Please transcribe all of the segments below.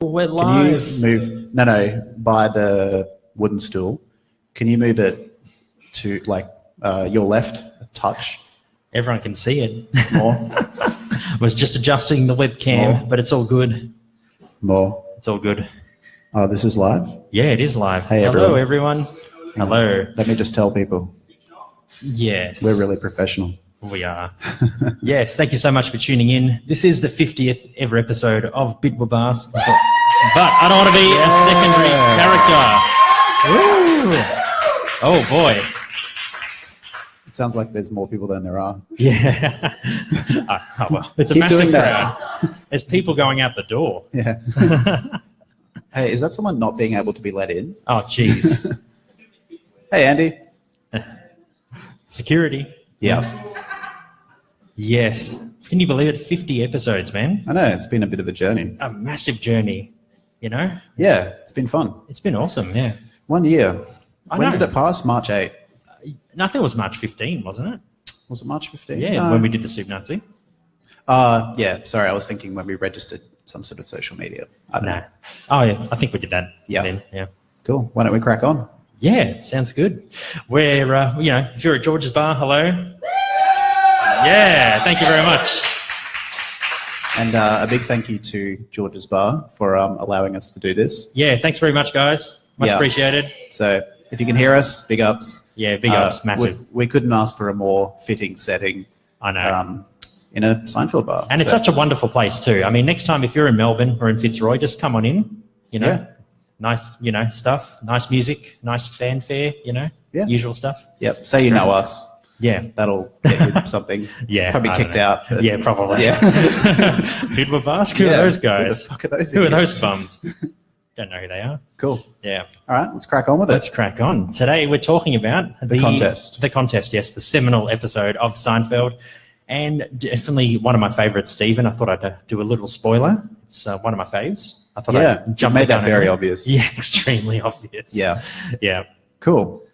We're live. Can you move? No, by the wooden stool. Can you move it to like your left a touch? Everyone can see it. More. I was just adjusting the webcam, but it's all good. More. It's all good. Oh, this is live? Yeah, it is live. Hey, hello, everyone. Hello. Let me just tell people. Yes. We're really professional. We are. Yes, thank you so much for tuning in. This is the 50th ever episode of BIDWBASC. But I don't want to be a secondary character. Woo! Oh, boy. It sounds like there's more people than there are. Yeah. Oh, well, it's a massive crowd. There's people going out the door. Yeah. Hey, is that someone not being able to be let in? Oh, jeez. Hey, Andy. Security. Yeah. Yes. Can you believe it? 50 episodes, man. I know, it's been a bit of a journey. A massive journey, you know? Yeah, it's been fun. It's been awesome, yeah. 1 year. I When know. did it pass? March 8. No, I think it was March 15, wasn't it? Was it March 15? Yeah, when we did the Soup Nazi. Yeah, sorry, I was thinking when we registered some sort of social media. I don't know. Oh, yeah, I think we did that. Yeah. Then, yeah. Cool. Why don't we crack on? Yeah, sounds good. We're, you know, if you're at George's Bar, hello. Yeah, thank you very much. And a big thank you to George's Bar for allowing us to do this. Yeah, thanks very much, guys. Much appreciated. So if you can hear us, big ups. Yeah, big ups, massive. We couldn't ask for a more fitting setting. I know. In a Seinfeld bar. And it's such a wonderful place too. I mean, next time if you're in Melbourne or in Fitzroy, just come on in, you know. Yeah. Nice, you know, stuff, nice music, nice fanfare, you know, usual stuff. Yep. Say you know us. Yeah. That'll get you something. Yeah. Probably kicked out. But yeah, probably. Yeah. BIDWBASC, who are those guys? Who the fuck are those Who are idiots? those bums? Don't know who they are. Cool. Yeah. All right, let's crack on with Let's it. crack on. Today we're talking about The contest. The contest, yes, the seminal episode of Seinfeld. And definitely one of my favorites, Stephen. I thought I'd do a little spoiler. It's one of my faves. I thought I'd jump made the that gun very early. obvious. Yeah, extremely obvious. Yeah. Yeah. Cool.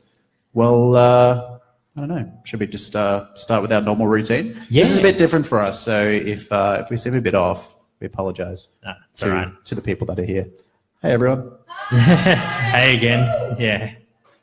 Well, I don't know. Should we just start with our normal routine? Yeah. This is a bit different for us, so if we seem a bit off, we apologise it's all right. to the people that are here. Hey, everyone. Hey again. Yeah.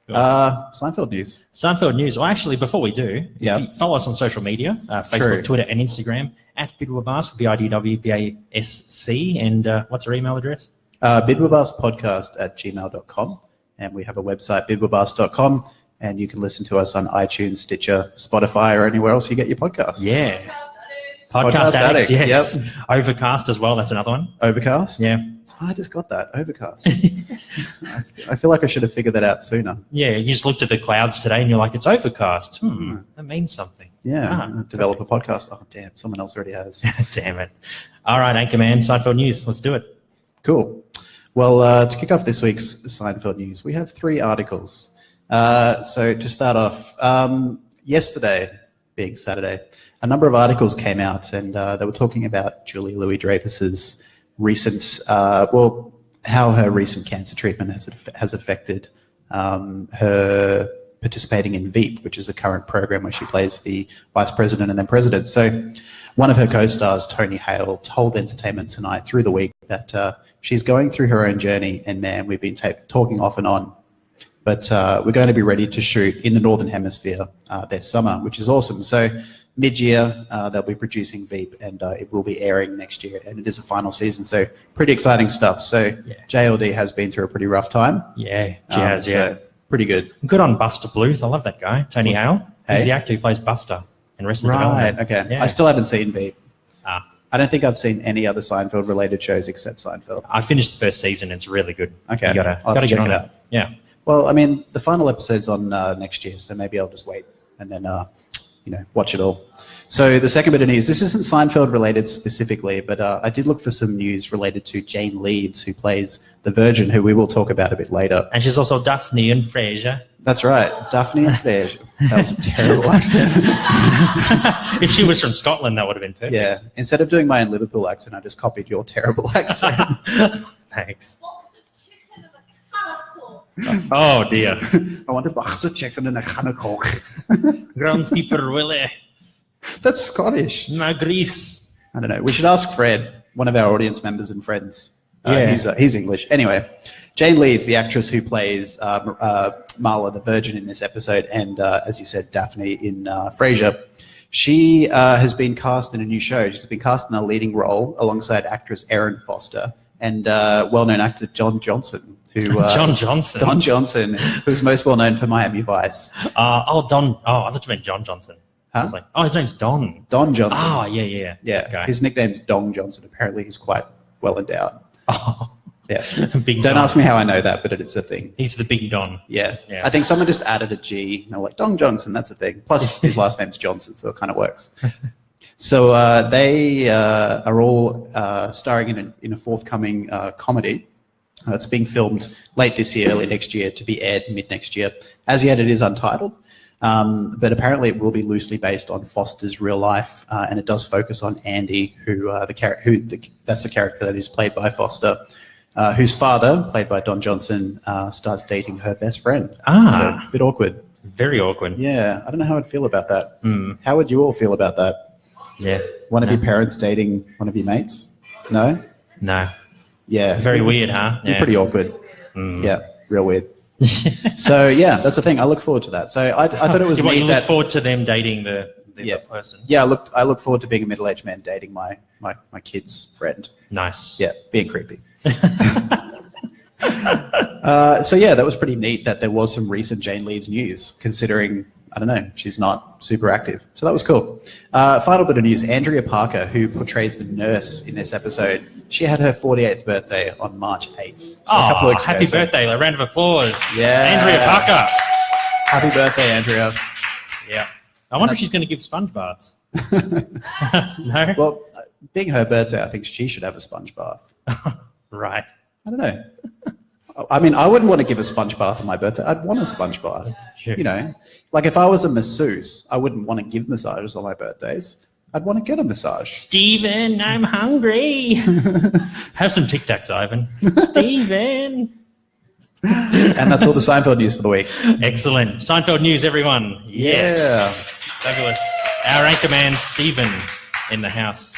Seinfeld news. Seinfeld news. Well, actually, before we do, Yeah. if you follow us on social media, Facebook, True. Twitter, and Instagram, at BIDWBASC, BIDWBASC, and what's our email address? BIDWBASCpodcast@gmail.com, and we have a website, bidwbasc.com, and you can listen to us on iTunes, Stitcher, Spotify, or anywhere else you get your podcasts. Yeah. Podcast Addict, Addict, yes. Overcast as well, that's another one. Overcast? Yeah. I just got that, Overcast. I feel like I should have figured that out sooner. Yeah, you just looked at the clouds today and you're like, it's overcast. That means something. Yeah, develop a podcast. Oh, damn, someone else already has. Damn it. All right, Anchorman, Seinfeld News. Let's do it. Cool. Well, to kick off this week's Seinfeld news, we have 3 articles. So to start off, yesterday, being Saturday, a number of articles came out, and they were talking about Julia Louis-Dreyfus's recent, how her recent cancer treatment has affected her participating in Veep, which is the current program where she plays the vice president and then president. So one of her co-stars, Tony Hale, told Entertainment Tonight through the week that she's going through her own journey, and man, we've been talking off and on. But we're going to be ready to shoot in the Northern Hemisphere this summer, which is awesome. So mid-year, they'll be producing Veep, and it will be airing next year, and it is a final season. So pretty exciting stuff. So JLD has been through a pretty rough time. Yeah, she has, yeah. So pretty good. Good on Buster Bluth. I love that guy, Tony Hale. He's the actor who plays Buster in Arrested Development. Right, okay. Yeah. I still haven't seen Veep. Ah. I don't think I've seen any other Seinfeld-related shows except Seinfeld. I finished the first season. It's really good. Okay, You gotta I'll have to get check on it it. out. Yeah. Well, I mean, the final episode's on next year, so maybe I'll just wait and then, watch it all. So the second bit of news, this isn't Seinfeld related specifically, but I did look for some news related to Jane Leeves, who plays the Virgin, who we will talk about a bit later. And she's also Daphne and Frasier. That's right, Daphne and Frasier. That was a terrible accent. If she was from Scotland, that would have been perfect. Yeah, instead of doing my own Liverpool accent, I just copied your terrible accent. Thanks. Oh, dear. I want a box of chicken and a can of Coke. Groundskeeper Willie. That's Scottish. My grease. I don't know. We should ask Fred, one of our audience members and friends, He's English. Anyway, Jane Leeves, the actress who plays Marla the Virgin in this episode, and as you said, Daphne in Frasier, she has been cast in a new show. She's been cast in a leading role alongside actress Erin Foster and well-known actor Don Johnson, Don Johnson, who's most well-known for Miami Vice. I thought you meant John Johnson. Huh? I was like, his name's Don. Don Johnson. Oh, yeah. Okay. His nickname's Dong Johnson. Apparently, he's quite well endowed. Oh, yeah. Big Don't Don. ask me how I know that, but it's a thing. He's the big Don. Yeah. I think someone just added a G. And they're like, Dong Johnson, that's a thing. Plus, his last name's Johnson, so it kind of works. So they are all starring in a forthcoming comedy. It's being filmed late this year, early next year, to be aired mid-next year. As yet, it is untitled. But apparently it will be loosely based on Foster's real life, and it does focus on Andy, that's the character that is played by Foster, whose father, played by Don Johnson, starts dating her best friend. So a bit awkward. Very awkward. Yeah, I don't know how I'd feel about that. How would you all feel about that? Yeah. One of your parents dating one of your mates? No? No. Yeah. Very weird, huh? You're pretty awkward. Yeah, real weird. So yeah, that's the thing. I look forward to that. So I thought it was neat you look forward to them dating the person. Yeah, I look forward to being a middle-aged man dating my kid's friend. Nice. Yeah, being creepy. So yeah, that was pretty neat that there was some recent Jane Leeves news, considering, I don't know, she's not super active. So that was cool. Final bit of news, Andrea Parker, who portrays the nurse in this episode, she had her 48th birthday on March 8th. So a couple of weeks happy ago, birthday. A round of applause. Yeah. Andrea Parker. Happy birthday, Andrea. Yeah. I wonder if she's going to give sponge baths. No? Well, being her birthday, I think she should have a sponge bath. Right. I don't know. I mean, I wouldn't want to give a sponge bath on my birthday. I'd want a sponge bath. Sure. You know, like if I was a masseuse, I wouldn't want to give massages on my birthdays. I'd want to get a massage. Stephen, I'm hungry. Have some Tic Tacs, Ivan. Stephen. And that's all the Seinfeld news for the week. Excellent. Seinfeld news, everyone. Yes. Yeah. Fabulous. Our anchor man, Stephen, in the house.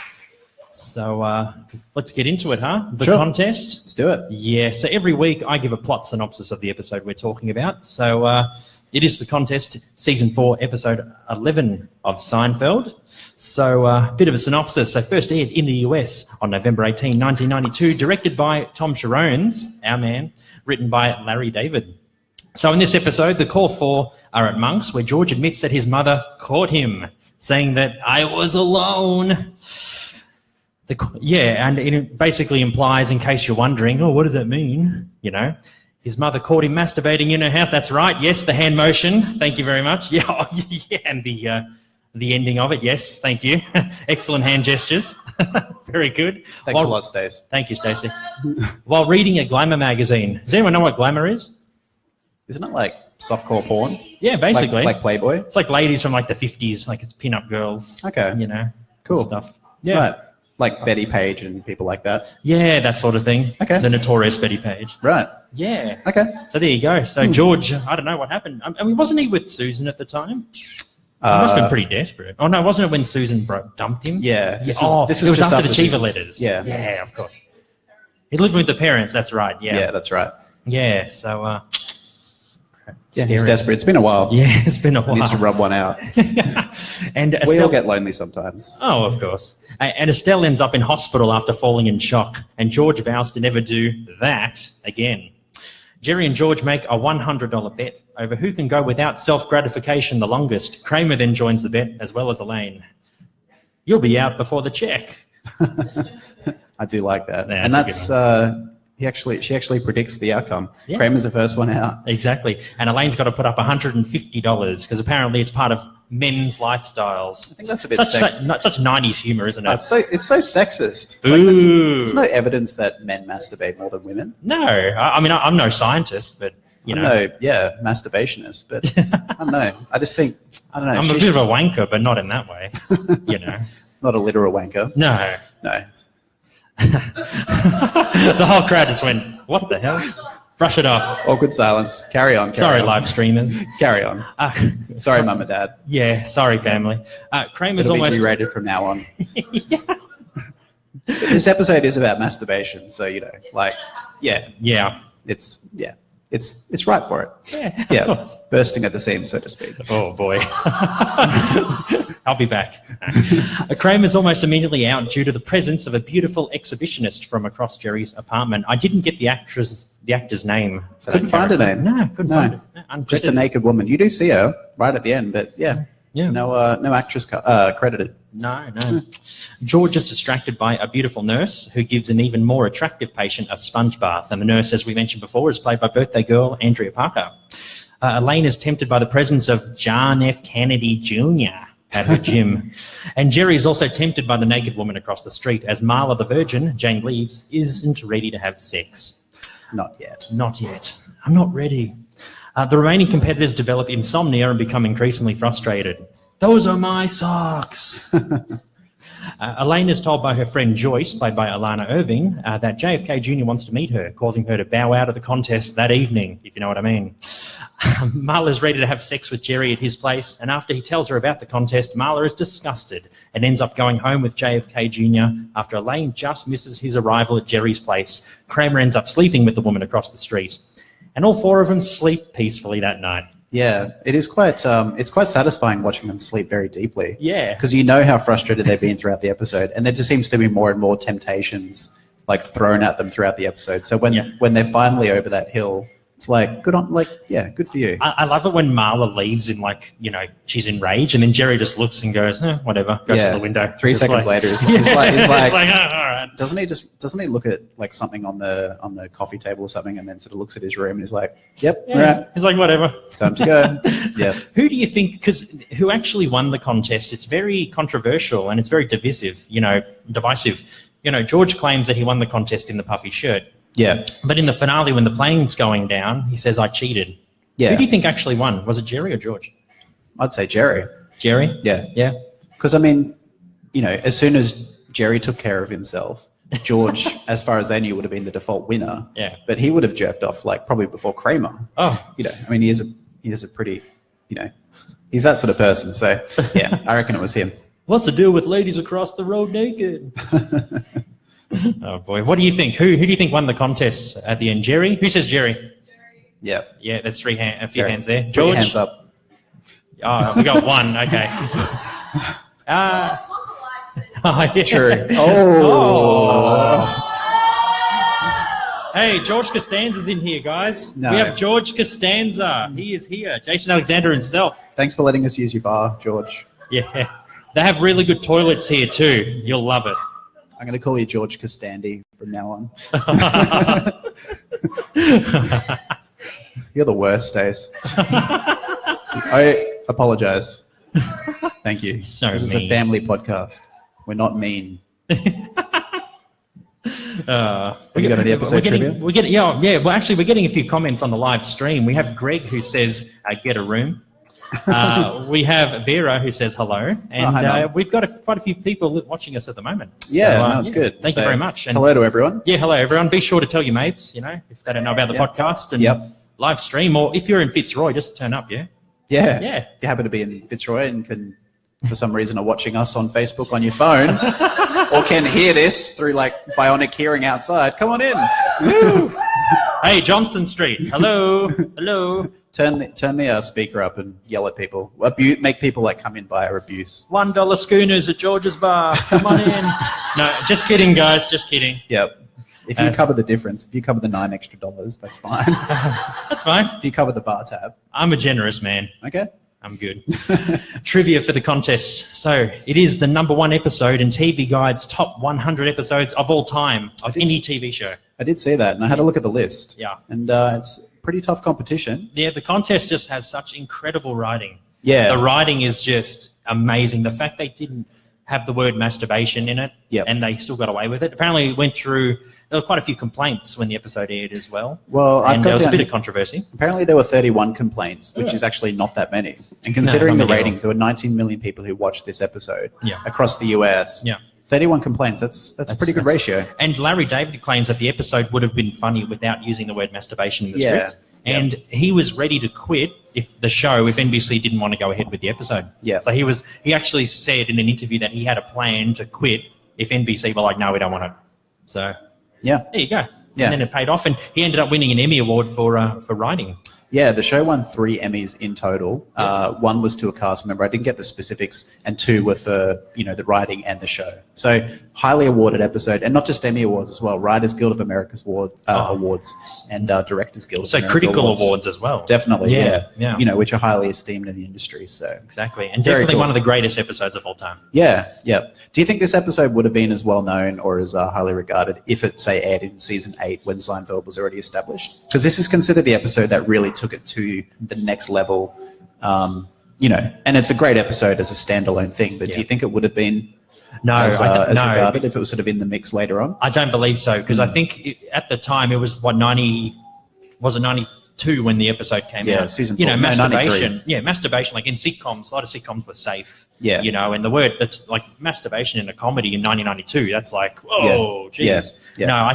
So let's get into it, huh? The contest. Let's do it. Yeah, so every week I give a plot synopsis of the episode we're talking about. So it is the contest, Season 4, Episode 11 of Seinfeld. So a bit of a synopsis. So first aired in the US on November 18, 1992, directed by Tom Sharones, our man, written by Larry David. So in this episode, the core four are at Monk's, where George admits that his mother caught him, saying that I was alone. And it basically implies, in case you're wondering, what does that mean? You know, his mother caught him masturbating in her house. That's right. Yes, the hand motion. Thank you very much. Yeah, and the ending of it. Yes, thank you. Excellent hand gestures. Very good. Thanks a lot, Stace. Thank you, Stacey. While reading a Glamour magazine. Does anyone know what Glamour is? Isn't it like softcore porn? Yeah, basically. Like Playboy? It's like ladies from like the 50s, like it's pin-up girls. Okay. You know, cool stuff. Yeah. Right. Like Betty Page and people like that? Yeah, that sort of thing. Okay. The notorious Betty Page. Right. Yeah. Okay. So there you go. So George, I don't know what happened. I mean, wasn't he with Susan at the time? He must have been pretty desperate. Oh, no, wasn't it when Susan dumped him? Yeah. This was just after the Cheever season. letters. Yeah. Yeah, of course. He lived with the parents, that's right. Yeah. Yeah, that's right. Yeah, so... yeah, he's desperate. It's been a while. Yeah, it's been a while. He needs to rub one out. And we all get lonely sometimes. Oh, of course. And Estelle ends up in hospital after falling in shock, and George vows to never do that again. Jerry and George make a $100 bet over who can go without self-gratification the longest. Kramer then joins the bet, as well as Elaine. You'll be out before the check. I do like that. Yeah, and that's she actually predicts the outcome. Yeah. Kramer's the first one out. Exactly. And Elaine's got to put up $150 because apparently it's part of men's lifestyles. I think that's a bit such 90s humor, isn't it? It's so sexist. Ooh. There's no evidence that men masturbate more than women. No. I mean, I'm no scientist, but, you know. No, yeah, masturbationist, but I don't know. I just think, I don't know. I'm a bit of a wanker, but not in that way, you know. Not a literal wanker. No. No. The whole crowd just went, what the hell? Brush it off. Awkward silence. Carry on. Sorry, live streamers. Carry on. Sorry, Mum and Dad. Yeah, sorry, family. Kramer's It'll almost... be G-rated from now on. Yeah. This episode is about masturbation, so yeah, it's right for it. Yeah, bursting at the seams, so to speak. Oh boy, I'll be back. Kramer's almost immediately out due to the presence of a beautiful exhibitionist from across Jerry's apartment. I didn't get the actor's name. Couldn't find her name. No, couldn't find it. No, just a naked woman. You do see her right at the end, but yeah. No actress credited. No. George is distracted by a beautiful nurse who gives an even more attractive patient a sponge bath. And the nurse, as we mentioned before, is played by birthday girl Andrea Parker. Elaine is tempted by the presence of John F. Kennedy Jr. at her gym. And Jerry is also tempted by the naked woman across the street as Marla the Virgin, Jane Leaves, isn't ready to have sex. Not yet. I'm not ready. The remaining competitors develop insomnia and become increasingly frustrated. Those are my socks. Elaine is told by her friend Joyce, played by Alana Irving, that JFK Jr. wants to meet her, causing her to bow out of the contest that evening, if you know what I mean. Marla's ready to have sex with Jerry at his place, and after he tells her about the contest, Marla is disgusted and ends up going home with JFK Jr. after Elaine just misses his arrival at Jerry's place. Kramer ends up sleeping with the woman across the street. And all four of them sleep peacefully that night. Yeah, it is quite. It's quite satisfying watching them sleep very deeply. Yeah, because you know how frustrated they've been throughout the episode, and there just seems to be more and more temptations thrown at them throughout the episode. So when they're finally over that hill, it's good for you. I love it when Marla leaves in she's enraged, and then Jerry just looks and goes, whatever, goes to the window. 3 seconds later, he's like, oh, all right. Doesn't he look at something on the coffee table or something, and then sort of looks at his room and he's like, yep, right. He's like, whatever, time to go. Yeah. Who do you think? Because who actually won the contest? It's very controversial and it's very divisive. Divisive. George claims that he won the contest in the puffy shirt. Yeah. But in the finale, when the plane's going down, he says, I cheated. Yeah. Who do you think actually won? Was it Jerry or George? I'd say Jerry. Jerry? Yeah. Yeah. Because, as soon as Jerry took care of himself, George, as far as they knew, would have been the default winner. Yeah. But he would have jerked off, probably before Kramer. Oh. He is a pretty, he's that sort of person. So, yeah, I reckon it was him. What's the deal with ladies across the road naked? Oh boy, what do you think? Who do you think won the contest at the end? Jerry? Who says Jerry? Jerry. Yeah. Yeah, that's a few hands there. George? Hands up. Oh, we got one. Okay. Yeah. True. Oh. Hey, George Costanza's in here, guys. No. We have George Costanza. He is here. Jason Alexander himself. Thanks for letting us use your bar, George. Yeah. They have really good toilets here too. You'll love it. I'm going to call you George Costandy from now on. You're the worst, Stace. I apologize. Thank you. So this is a family podcast. We're not mean. We got any episode trivia? Well, actually, we're getting a few comments on the live stream. We have Greg who says, get a room. We have Vera who says hello, and we've got quite a few people watching us at the moment. Yeah, it's good. Thank you very much. And hello to everyone. Yeah, hello everyone. Be sure to tell your mates, if they don't know about the podcast and live stream, or if you're in Fitzroy, just turn up. Yeah. If you happen to be in Fitzroy and can, for some reason, are watching us on Facebook on your phone, or can hear this through bionic hearing outside, come on in. Woo! Hey, Johnston Street. Hello. Hello. Turn the speaker up and yell at people. Make people come in by our abuse. $1 schooners at George's Bar. Come on in. No, just kidding, guys. Just kidding. Yep. If you cover the difference, if you cover the $9 extra, that's fine. That's fine. If you cover the bar tab. I'm a generous man. Okay. I'm good. Trivia for the contest. So it is the #1 episode in TV Guide's top 100 episodes of all time of any TV show. I did see that, and I had a look at the list. Yeah. And it's pretty tough competition. Yeah, the contest just has such incredible writing. Yeah. The writing is just amazing. The fact they didn't have the word masturbation in it, and they still got away with it. Apparently it went through, there were quite a few complaints when the episode aired as well. Well, there was a bit of controversy. Apparently there were 31 complaints, which is actually not that many. And considering the ratings, there were 19 million people who watched this episode across the US. Yeah. 31 complaints, that's a pretty good ratio. And Larry David claims that the episode would have been funny without using the word masturbation in the script. And he was ready to quit if NBC didn't want to go ahead with the episode. Yeah. So he actually said in an interview that he had a plan to quit if NBC were like, no, we don't want it. So Yeah. there you go. Yeah. And then it paid off, and he ended up winning an Emmy Award for writing. Yeah, the show won 3 Emmys in total. One was to a cast member. I didn't get the specifics, and 2 were for the writing and the show. So highly awarded episode, and not just Emmy Awards as well. Writers Guild of America's awards and Directors Guild. So of America critical awards as well. Definitely, Yeah. which are highly esteemed in the industry. So Exactly, and Very definitely cool. one of the greatest episodes of all time. yeah. Do you think this episode would have been as well known or as highly regarded if it, say, aired in season 8 when Seinfeld was already established? Because this is considered the episode that really took it to the next level, and it's a great episode as a standalone thing. But do you think it would have been as regarded if it was sort of in the mix later on? I don't believe so, because I think at the time it was 92 when the episode came out. Yeah, season 4. Masturbation. 93. Yeah, masturbation. Like in sitcoms, a lot of sitcoms were safe. Yeah. And the word that's like masturbation in a comedy in 1992. That's like, whoa, geez. Yeah. No, I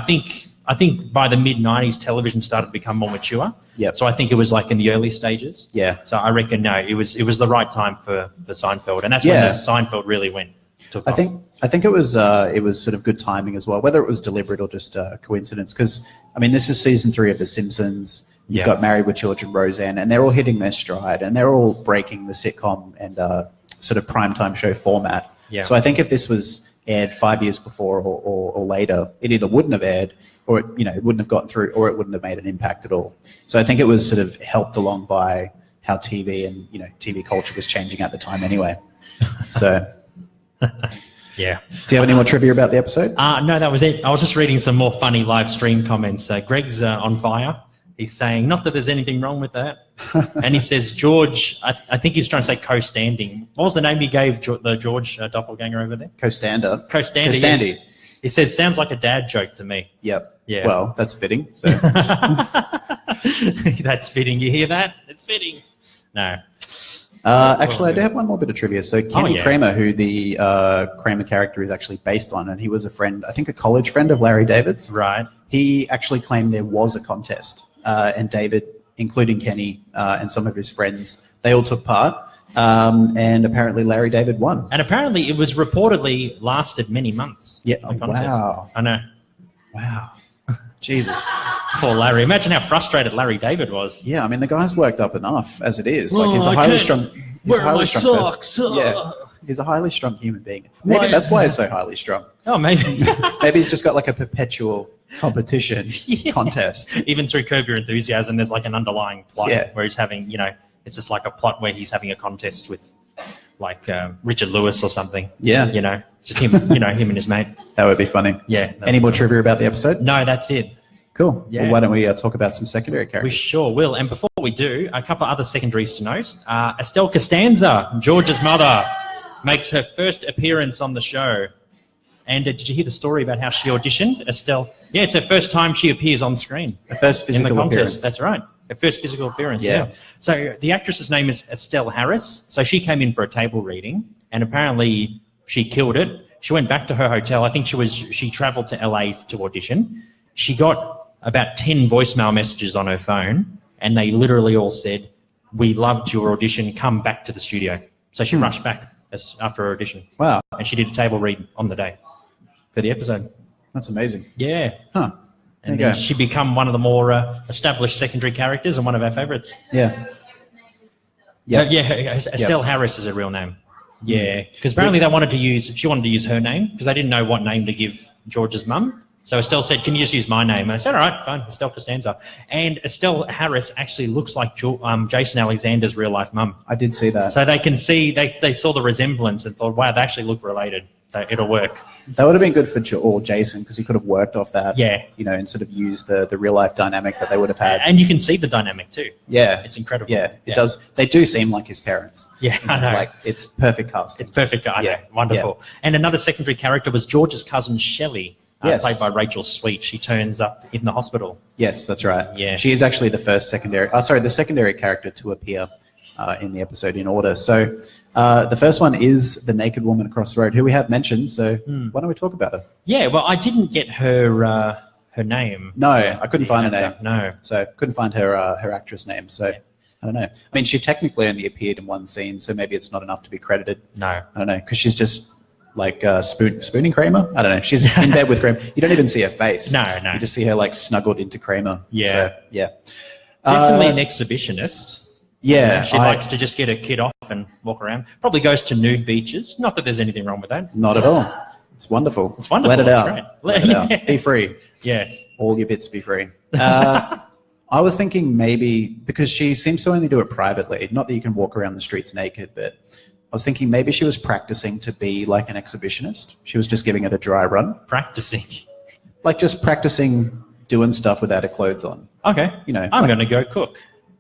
think by the mid 90s, television started to become more mature. Yeah. So I think it was like in the early stages. Yeah. So I reckon it was the right time for Seinfeld, and that's when the Seinfeld really took off. I think it was sort of good timing as well, whether it was deliberate or just coincidence. Because this is season 3 of The Simpsons. You've got Married with Children, Roseanne, and they're all hitting their stride, and they're all breaking the sitcom and sort of primetime show format. Yeah. So I think if this was aired 5 years before or later, it either wouldn't have aired, or it wouldn't have gotten through, or it wouldn't have made an impact at all. So I think it was sort of helped along by how TV and TV culture was changing at the time anyway. So Yeah. Do you have any more trivia about the episode? No, that was it. I was just reading some more funny live stream comments. Greg's on fire. He's saying, not that there's anything wrong with that. And he says, George, I think he's trying to say co-standing. What was the name he gave the George doppelganger over there? Co-stander. Co-standing. Co-standy. He says, sounds like a dad joke to me. Yep. Yeah. Well, that's fitting. So That's fitting. You hear that? It's fitting. No. Actually, I do have one more bit of trivia. So Kenny Kramer, who the Kramer character is actually based on, and he was a friend, I think a college friend of Larry David's. Right. He actually claimed there was a contest, and David, including Kenny and some of his friends, they all took part, and apparently Larry David won. And apparently it was reportedly lasted many months. Yeah. The contest. Wow. I know. Wow. Jesus. Poor Larry. Imagine how frustrated Larry David was. Yeah, I mean, the guy's worked up enough as it is. Like, he's a highly strung... He's a highly strung person. Yeah. He's a highly strung human being. Maybe that's why he's so highly strung. Oh, maybe. Maybe he's just got like a perpetual competition contest. Even through Curb Your Enthusiasm, there's like an underlying plot Yeah. where he's having, it's just like a plot where he's having a contest with like Richard Lewis or something. Yeah. Just him, him and his mate. That would be funny. Yeah. Any more trivia about the episode? No, that's it. Cool. Yeah. Well, why don't we talk about some secondary We characters? sure will. And before we do, a couple of other secondaries to note. Estelle Costanza, George's mother, makes her first appearance on the show. And did you hear the story about how she auditioned? Estelle, yeah, it's her first time she appears on screen. The first In the physical contest. appearance. That's right. Her first physical appearance, Yeah. yeah. So the actress's name is Estelle Harris. So she came in for a table reading, and apparently she killed it. She went back to her hotel. I think she traveled to LA to audition. She got about 10 voicemail messages on her phone, and they literally all said, "We loved your audition. Come back to the studio." So she rushed back after her audition. Wow. And she did a table read on the day for the episode. That's amazing. Yeah. Huh. And There you then go. she become one of the more established secondary characters and one of our favourites. Yeah. Estelle Harris is her real name. Yeah, because apparently she wanted to use her name because they didn't know what name to give George's mum. So Estelle said, "Can you just use my name?" And I said, "All right, fine, Estelle Costanza." And Estelle Harris actually looks like Jason Alexander's real life mum. I did see that. So they can see, they saw the resemblance and thought, wow, they actually look related. So it'll work. That would have been good for Jason because he could have worked off that. Yeah. And sort of used the real life dynamic that they would have had. And you can see the dynamic too. Yeah. It's incredible. Yeah, it does. They do seem like his parents. Yeah, I know. Like, it's perfect casting. It's perfect. I know. Wonderful. And another secondary character was George's cousin Shelley, played by Rachel Sweet. She turns up in the hospital. Yes, that's right. Yes. She is actually the secondary character to appear in the episode in order. So the first one is the naked woman across the road, who we have mentioned. So why don't we talk about her? Yeah, well, I didn't get her name. No, I couldn't find her name. No. So couldn't find her actress name. So I don't know. I mean, she technically only appeared in one scene, so maybe it's not enough to be credited. No. I don't know, because she's just like spooning Kramer. I don't know. She's in bed with Kramer. You don't even see her face. No. You just see her like snuggled into Kramer. Yeah. So, yeah. Definitely an exhibitionist. Yeah. She likes to just get her kid off and walk around. Probably goes to nude beaches. Not that there's anything wrong with that. Not at all. It's wonderful. It's wonderful. Let it out. Great. Let it out. Be free. Yes. All your bits be free. I was thinking maybe, because she seems to only do it privately, not that you can walk around the streets naked, but I was thinking maybe she was practicing to be like an exhibitionist. She was just giving it a dry run. Practicing. Like just practicing doing stuff without her clothes on. Okay. You know, I'm going to go cook.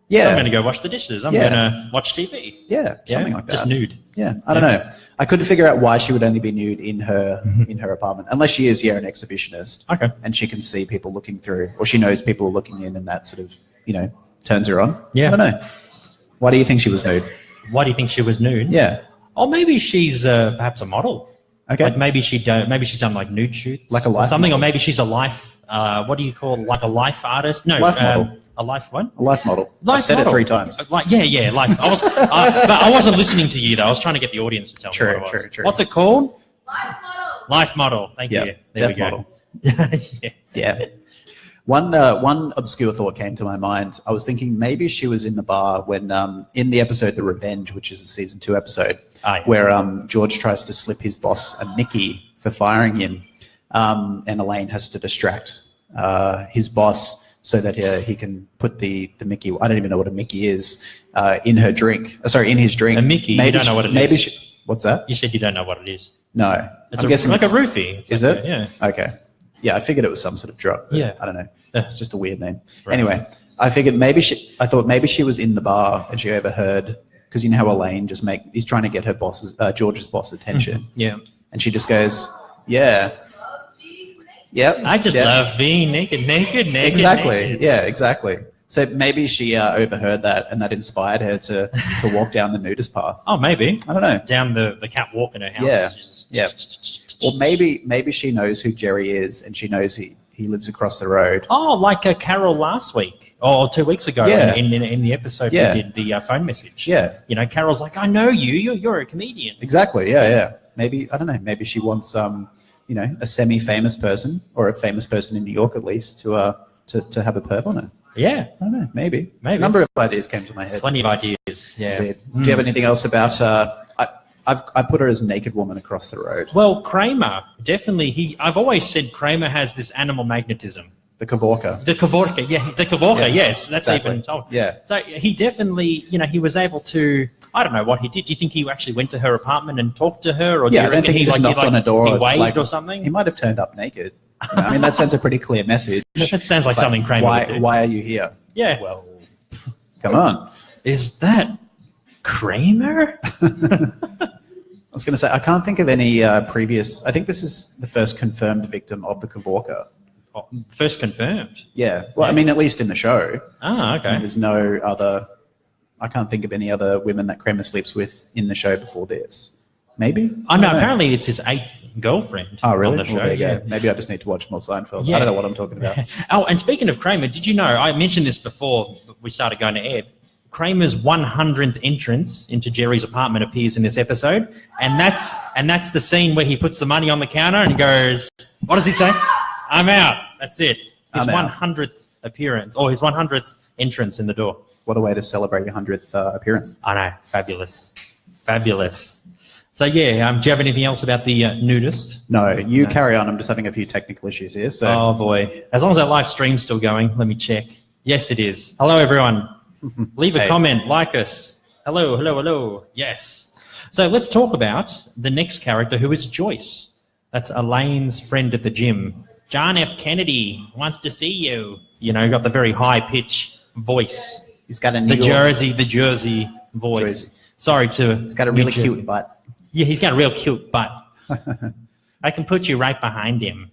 Yeah. I'm going to go wash the dishes. I'm going to watch TV. Yeah, something like that. Just nude. Yeah, I don't know. I couldn't figure out why she would only be nude in her apartment, unless she is, an exhibitionist. Okay. And she can see people looking through, or she knows people are looking in, and that sort of, turns her on. Yeah. I don't know. Why do you think she was nude? Why do you think she was nude? Yeah. Or maybe she's perhaps a model. Okay. Like maybe she's done like nude shoots. Like a life or something, model. or maybe she's a life, what do you call, like a life artist? No. Life model. A life what? A life model. Life I've said model. it 3 times. Life. I was, but I wasn't listening to you though. I was trying to get the audience to tell me what it was. True. What's it called? Life model. Life model. Thank you. There Death we go. model. Yeah. One obscure thought came to my mind. I was thinking maybe she was in the bar when, in the episode The Revenge, which is the season 2 episode, where George tries to slip his boss a Mickey for firing him, and Elaine has to distract his boss so that he can put the Mickey, I don't even know what a Mickey is, in her drink. Sorry, in his drink. A Mickey, you don't know what it is. Maybe what's that? You said you don't know what it is. No. It's I'm guessing like a roofie. It's is like it? Yeah. Okay. Yeah, I figured it was some sort of drug. Yeah. I don't know. Yeah. It's just a weird name. Right. Anyway, I thought maybe she was in the bar and she overheard, because you know how Elaine he's trying to get her George's boss attention. Yeah. And she just goes, yeah. Yep. I just love being naked. Exactly. Naked. Yeah, exactly. So maybe she overheard that, and that inspired her to walk down the nudist path. Oh, maybe. I don't know. Down the catwalk in her house. Yeah. Or maybe she knows who Jerry is, and she knows he lives across the road. Oh, like Carol last week or 2 weeks ago in the episode we did the phone message. Yeah. Carol's like, I know you. You're a comedian. Exactly. Yeah. Maybe, I don't know, maybe she wants a semi-famous person, or a famous person in New York at least, to have a perv on her. Yeah. I don't know, maybe. Maybe. A number of ideas came to my head. Plenty of ideas. Yeah. Do you have anything else about I put her as naked woman across the road. Well, Kramer, definitely I've always said Kramer has this animal magnetism. The Kavorka. The Kavorka, yes. That's exactly. even told. Yeah. So he definitely, he was able to, I don't know what he did. Do you think he actually went to her apartment and talked to her? Or do you I don't reckon think he just knocked on her door. He waved or something? He might have turned up naked. I mean, that sends a pretty clear message. That sounds like something Kramer would do. Why are you here? Yeah. Well, come on. Is that Kramer? I was going to say, I can't think of any previous. I think this is the first confirmed victim of the Kavorka. Oh, first confirmed? Yeah. Well, I mean, at least in the show. Ah, okay. And there's no other. I can't think of any other women that Kramer sleeps with in the show before this. Maybe? Oh, no, apparently it's his 8th girlfriend. Oh, really? On the show. Well, there you yeah. go. Maybe I just need to watch more Seinfeld. Yeah. I don't know what I'm talking about. Oh, and speaking of Kramer, did you know, I mentioned this before we started going to air, Kramer's 100th entrance into Jerry's apartment appears in this episode, and that's the scene where he puts the money on the counter and he goes, what does he say? I'm out. That's it. His 100th appearance, or his 100th entrance in the door. What a way to celebrate your 100th appearance. I know. Fabulous. So, yeah, do you have anything else about the nudist? No, you carry on. I'm just having a few technical issues here. So. Oh, boy. As long as that live stream's still going, let me check. Yes, it is. Hello, everyone. Leave a comment, like us. Hello. Yes. So let's talk about the next character, who is Joyce. That's Elaine's friend at the gym. John F. Kennedy wants to see you. Got the very high-pitch voice. He's got the Jersey voice. Sorry to... He's got a really cute butt. Yeah, he's got a real cute butt. I can put you right behind him.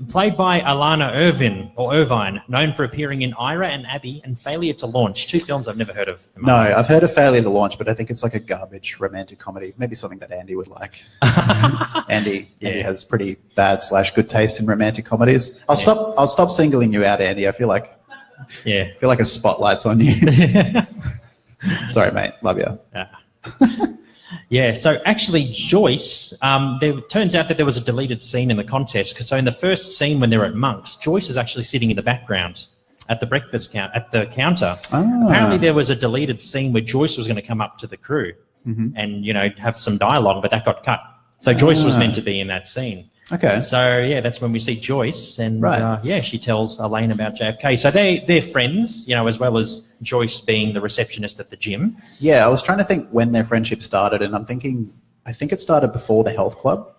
Played by Alana Irvine, known for appearing in Ira and Abby and Failure to Launch, 2 films I've never heard of. No, I've heard of Failure to Launch, but I think it's like a garbage romantic comedy. Maybe something that Andy would like. Andy has pretty bad / good taste in romantic comedies. I'll stop singling you out, Andy. I feel like a spotlight's on you. Sorry, mate. Love you. Yeah. Yeah, so actually Joyce, there turns out that there was a deleted scene in the contest. So in the first scene when they're at Monk's, Joyce is actually sitting in the background at the counter. Apparently there was a deleted scene where Joyce was going to come up to the crew and, you know, have some dialogue, but that got cut. So Joyce was meant to be in that scene. Okay. So, yeah, that's when we see Joyce, and, yeah, she tells Elaine about JFK. So they're friends, you know, as well as Joyce being the receptionist at the gym. Yeah, I was trying to think when their friendship started, and I'm thinking, I think it started before the health club.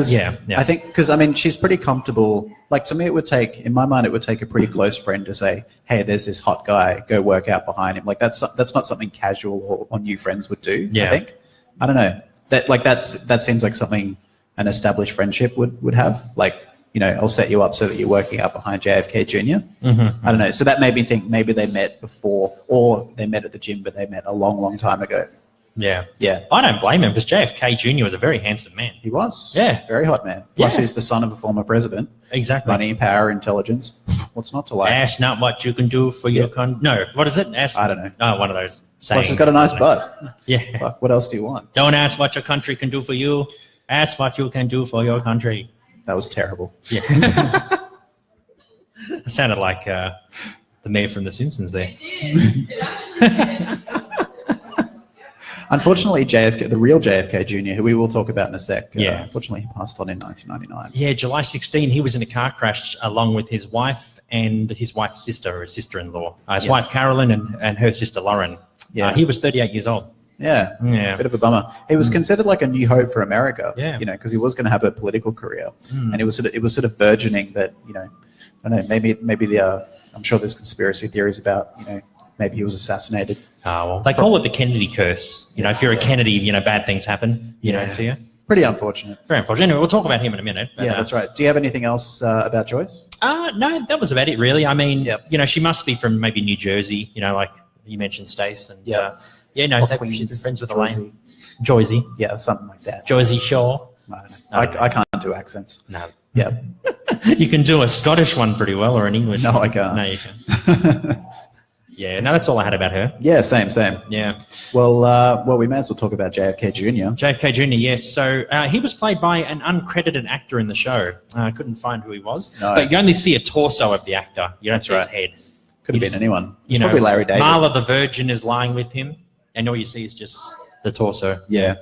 Yeah. I think, because, I mean, she's pretty comfortable. Like, to me, it would take, in my mind, it would take a pretty close friend to say, hey, there's this hot guy, go work out behind him. Like, that's not something casual or new friends would do, I think. I don't know. That seems like something an established friendship would have. Like, you know, I'll set you up so that you're working out behind JFK Jr. I don't know. So that made me think maybe they met before, or they met at the gym, but they met a long, long time ago. Yeah. Yeah. I don't blame him, because JFK Jr. was a very handsome man. He was. Yeah. Very hot man. Plus he's the son of a former president. Exactly. Money, power, intelligence. What's not to like? Ask not what you can do for your No, what is it? Ask. I don't know. Oh, one of those sayings. Plus he's got a nice butt. Yeah. Fuck, what else do you want? Don't ask what your country can do for you. Ask what you can do for your country. That was terrible. Yeah. It sounded like the mayor from The Simpsons there. It did. It actually did. Unfortunately, JFK, the real JFK Jr., who we will talk about in a sec, unfortunately, he passed on in 1999. Yeah, July 16, he was in a car crash along with his wife and his wife's sister, or his sister-in-law. His wife, Carolyn, and her sister, Lauren. Yeah. He was 38 years old. Yeah, bit of a bummer. He was considered like a new hope for America, you know, because he was going to have a political career, and it was sort of burgeoning that, you know, I don't know, maybe I'm sure there's conspiracy theories about, you know, maybe he was assassinated. Oh, well, they call it the Kennedy curse. You know, if you're a Kennedy, you know, bad things happen, you know, to you. Pretty unfortunate. Very unfortunate. Anyway, we'll talk about him in a minute. But, yeah, that's right. Do you have anything else about Joyce? No, that was about it, really. I mean, you know, she must be from maybe New Jersey, you know, like you mentioned Stace. And, no, she's been friends with Elaine. Joycey. Yeah, something like that. Joycey Shaw. I don't know. I can't do accents. No. Yeah. You can do a Scottish one pretty well, or an English one. No, I can't. No, you can't. Yeah, no, that's all I had about her. Yeah, same. Yeah. Well, we may as well talk about JFK Jr. JFK Jr., yes. So he was played by an uncredited actor in the show. I couldn't find who he was. No. But you only see a torso of the actor. You don't see his head. Could have been anyone. You know, probably Larry David. Marla the Virgin is lying with him, and all you see is just the torso. Yeah.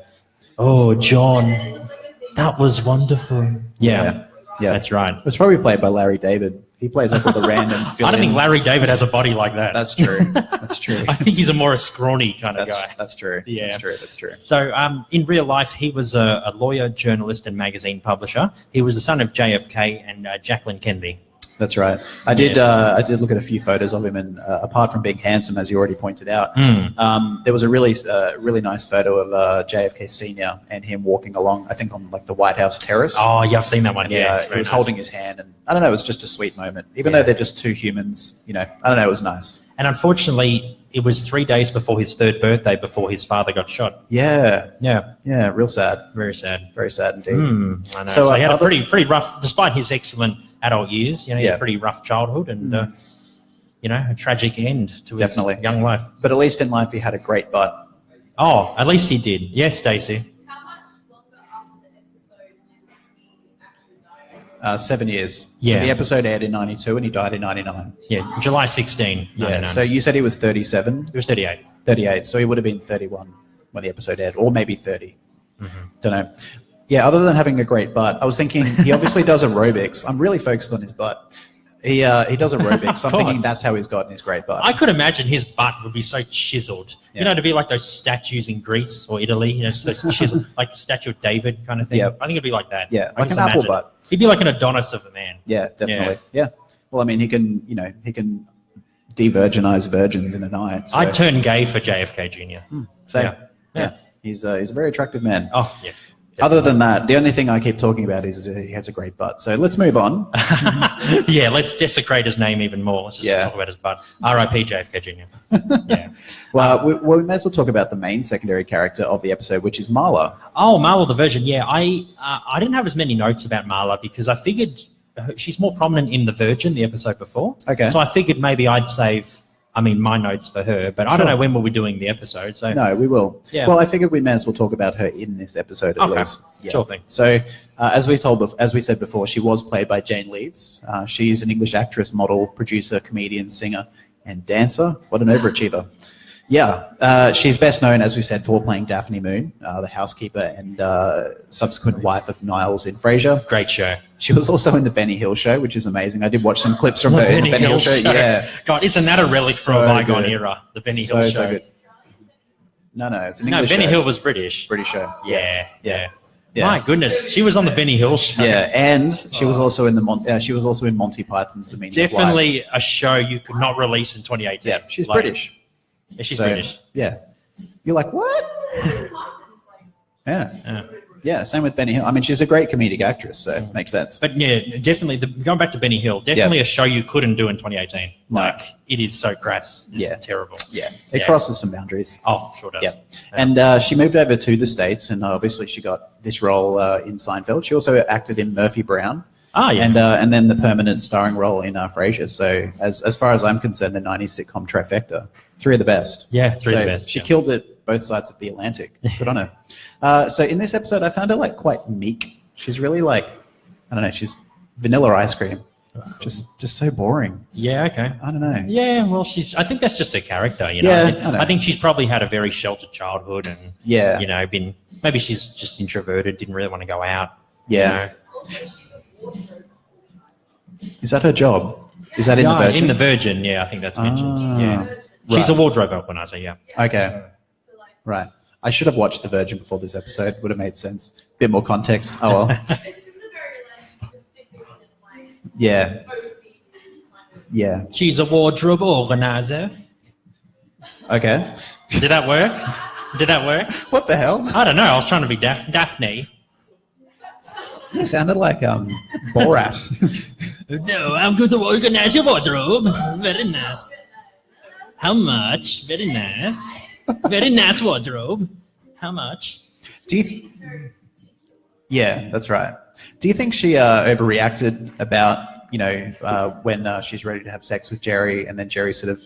Oh, John, that was wonderful. Yeah, that's right. It was probably played by Larry David. He plays like all the random fill-in. I don't think Larry David has a body like that. That's true. That's true. I think he's a more scrawny kind of guy. That's true. Yeah. That's true. So in real life, he was a lawyer, journalist, and magazine publisher. He was the son of JFK and Jacqueline Kennedy. That's right. I did look at a few photos of him, and apart from being handsome, as you already pointed out, there was a really nice photo of JFK Senior and him walking along, I think on like the White House terrace. Oh, yeah, I've seen that one. And, he was holding his hand, and I don't know, it was just a sweet moment. Even though they're just two humans, you know, I don't know, it was nice. And unfortunately, it was 3 days before his third birthday before his father got shot. Yeah, real sad. Very sad. Very sad indeed. I know. So he had a pretty rough, despite his excellent adult years, you know, he had a pretty rough childhood and, you know, a tragic end to his young life. But at least in life, he had a great butt. Oh, at least he did. Yes, Stacey. How much longer after the episode did he actually die? 7 years. Yeah. So the episode aired in 92 and he died in 99. Yeah, July 16. Yeah. So you said he was 37? He was 38. 38. So he would have been 31 when the episode aired, or maybe 30. Don't know. Yeah, other than having a great butt, I was thinking he obviously does aerobics. I'm really focused on his butt. He does aerobics. So I'm thinking that's how he's gotten his great butt. I could imagine his butt would be so chiseled. You know, to be like those statues in Greece or Italy, you know, so chiseled, like the statue of David kind of thing. I think it'd be like that. Yeah, like an apple butt. He'd be like an Adonis of a man. Yeah, definitely. Yeah. Well, I mean, he can de-virginize virgins in a night. So. I'd turn gay for JFK Jr. Same. Yeah. He's a very attractive man. Oh, yeah. Definitely. Other than that, the only thing I keep talking about is he has a great butt. So let's move on. Yeah, let's desecrate his name even more. Let's just talk about his butt. R.I.P. JFK Jr. Yeah. Well, we may as well talk about the main secondary character of the episode, which is Marla. Oh, Marla the Virgin. Yeah, I didn't have as many notes about Marla because I figured she's more prominent in The Virgin, the episode before. Okay. So I figured maybe I'd save I mean, my notes for her, but I don't know when we'll be doing the episode. So No, we will. Yeah. Well, I figured we may as well talk about her in this episode at Okay. least. Yeah. Sure thing. So, as we said before, she was played by Jane Leeves. She's an English actress, model, producer, comedian, singer, and dancer. What an overachiever! Yeah, she's best known, as we said, for playing Daphne Moon, the housekeeper and subsequent wife of Niles in Frasier. Great show. She was also in the Benny Hill Show, which is amazing. I did watch some clips from her in the Benny Hill Show. Yeah. God, isn't that a relic from a bygone era? The Benny Hill Show. So good. No, it's an No, English Benny show. Hill was British. British show. Yeah. Yeah. My goodness, she was on the Benny Hill Show. Yeah, and she was also in she was also in Monty Python's The Meaning of Life. Definitely a show you could not release in 2018. Yeah, she's British. Yeah, she's So, British. Yeah. You're like, what? Yeah. Yeah, same with Benny Hill. I mean, she's a great comedic actress, so it makes sense. But yeah, definitely, going back to Benny Hill, definitely a show you couldn't do in 2018. No. Like, it is so crass. It's terrible. Yeah, it crosses some boundaries. Oh, sure does. Yeah. And she moved over to the States, and obviously she got this role in Seinfeld. She also acted in Murphy Brown. Ah, yeah. And then the permanent starring role in Frasier. So as far as I'm concerned, the 90s sitcom trifecta. Three of the best. Yeah, three of the best. She killed it both sides of the Atlantic. Good on her. So in this episode, I found her like quite meek. She's really like, I don't know, she's vanilla ice cream. Just so boring. Yeah, okay. I don't know. Yeah, well, I think that's just her character, you know. Yeah, I think she's probably had a very sheltered childhood and, Yeah. you know, maybe she's just introverted, didn't really want to go out. Yeah. You know. Is that her job? Is that in the Virgin? In the Virgin, yeah, I think that's mentioned. Yeah. Right. She's a wardrobe organizer, yeah. Okay. Right. I should have watched The Virgin before this episode. Would have made sense. Bit more context. Oh, well. It's just a very specific Yeah. OCD kind of. Yeah. She's a wardrobe organizer. Okay. Did that work? Did that work? What the hell? I don't know. I was trying to be Daphne. You sounded like Borat. No, I'm going to organize your wardrobe. Very nice. How much? Very nice. Very nice wardrobe. How much? Do you? Yeah, that's right. Do you think she overreacted about when she's ready to have sex with Jerry, and then Jerry sort of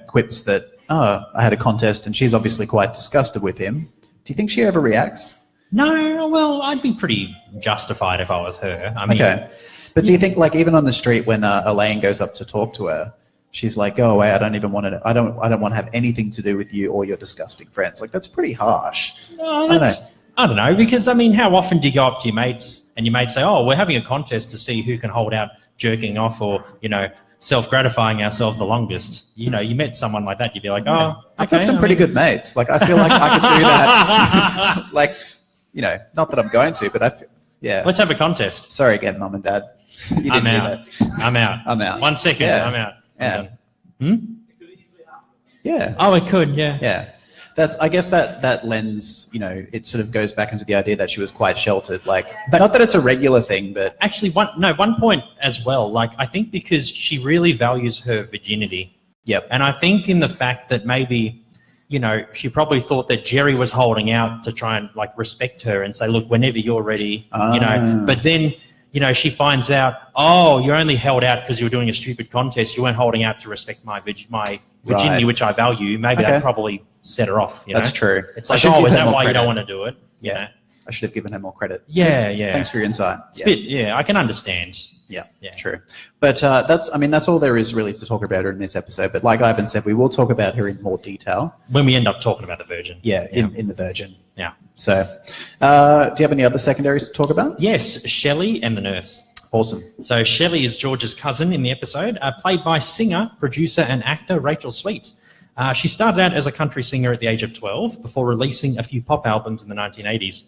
quips that I had a contest, and she's obviously quite disgusted with him. Do you think she overreacts? No, well, I'd be pretty justified if I was her. I mean, Okay, but do you think like even on the street when Elaine goes up to talk to her, she's like, "Go away! I don't even want to. I don't want to have anything to do with you or your disgusting friends." Like that's pretty harsh. I don't know, because I mean, how often do you go up to your mates and your mates say, "Oh, we're having a contest to see who can hold out jerking off or self-gratifying ourselves the longest." You met someone like that, you'd be like, "Oh, I've got some pretty good mates. Like I feel like I could do that. Like, not that I'm going to, but yeah. Let's have a contest." Sorry again, Mum and Dad. You didn't I'm out. do that. I'm out. I'm out. 1 second. Yeah. I'm out. Yeah. I'm Yeah. Oh, it could. Yeah. Yeah. I guess that lens, it sort of goes back into the idea that she was quite sheltered. Like, but not that it's a regular thing, but Actually, one point as well. Like, I think because she really values her virginity. yep. And I think in the fact that maybe, she probably thought that Jerry was holding out to try and like respect her and say, look, whenever you're ready, but then, she finds out, oh, you only held out because you were doing a stupid contest. You weren't holding out to respect my virginity, Right. which I value. Maybe Okay. that probably set her off. That's true. It's I like, should oh, give is her that more why you don't credit. want to do it? You Yeah. know? I should have given her more credit. Yeah, yeah. Thanks for your insight. It's a bit, yeah, I can understand. Yeah, Yeah. true. But that's all there is really to talk about her in this episode. But like Ivan said, we will talk about her in more detail. When we end up talking about the Virgin. Yeah, in The Virgin. Yeah. So, do you have any other secondaries to talk about? Yes, Shelley and the nurse. Awesome. So Shelley is George's cousin in the episode, played by singer, producer, and actor Rachel Sweet. She started out as a country singer at the age of 12 before releasing a few pop albums in the 1980s.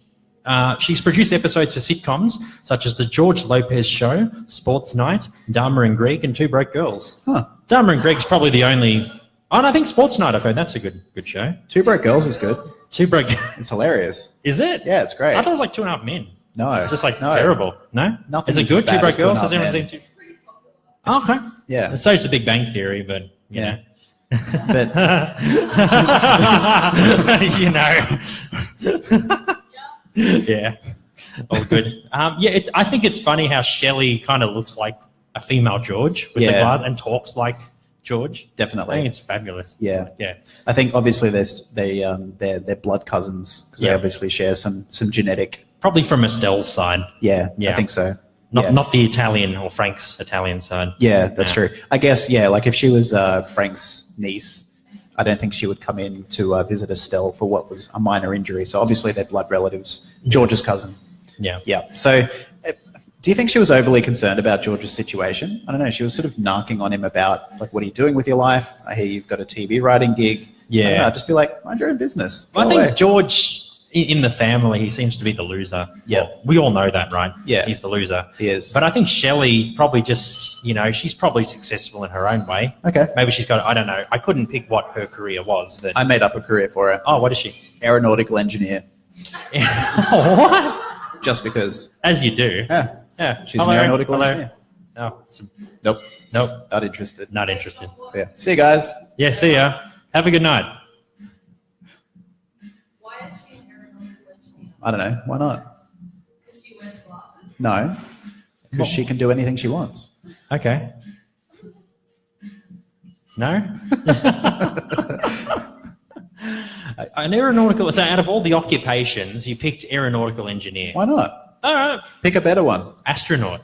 She's produced episodes for sitcoms such as The George Lopez Show, Sports Night, Dharma and Greg, and Two Broke Girls. Huh. Dharma and Greg's probably the only... Oh, and I think Sports Night, I've heard that's a good show. Two Broke Girls is good. Two Broke... It's hilarious. Is it? Yeah, it's great. I thought it was like 2.5 Men. No. It's just like no. terrible. No? Nothing Is it is good? as Two bad Broke as Two Girls? and a Has Half anyone Men. seen Two? Oh, okay. Yeah. So it's a Big Bang Theory, but, you Yeah. know. But Yeah. All good. I think it's funny how Shelley kind of looks like a female George with the Yeah. glass and talks like George. I Definitely. think it's fabulous. Yeah. It's like, I think obviously they're blood cousins because they Yeah. obviously share some genetic. Probably from Estelle's side, Yeah, Yeah. I think so. not Yeah. not the Italian or Frank's Italian side. Yeah, that's Yeah. true. I guess, yeah, like if she was Frank's niece, I don't think she would come in to visit Estelle for what was a minor injury. So obviously they're blood relatives. George's cousin. Yeah. Yeah. So do you think she was overly concerned about George's situation? I don't know. She was sort of knocking on him about, like, what are you doing with your life? I hear you've got a TV writing gig. Yeah. I don't know, just be like, mind your own business. Go I think away. George, in the family, he seems to be the loser. Yeah. Well, we all know that, right? Yeah. He's the loser. He is. But I think Shelley probably just, she's probably successful in her own way. Okay. Maybe she's got, I don't know. I couldn't pick what her career was, but... I made up a career for her. Oh, what is she? Aeronautical engineer. What? Just because. As you do. Yeah. Yeah. She's an aeronautical engineer. Oh, Nope. nope. Not interested. Not interested. Yeah. See you guys. Yeah, see ya. Have a good night. Why is she an aeronautical engineer? I don't know. Why not? Because she wears glasses. No. Because she can do anything she wants. Okay. No? An aeronautical... So out of all the occupations, you picked aeronautical engineer. Why not? All right. Pick a better one. Astronaut.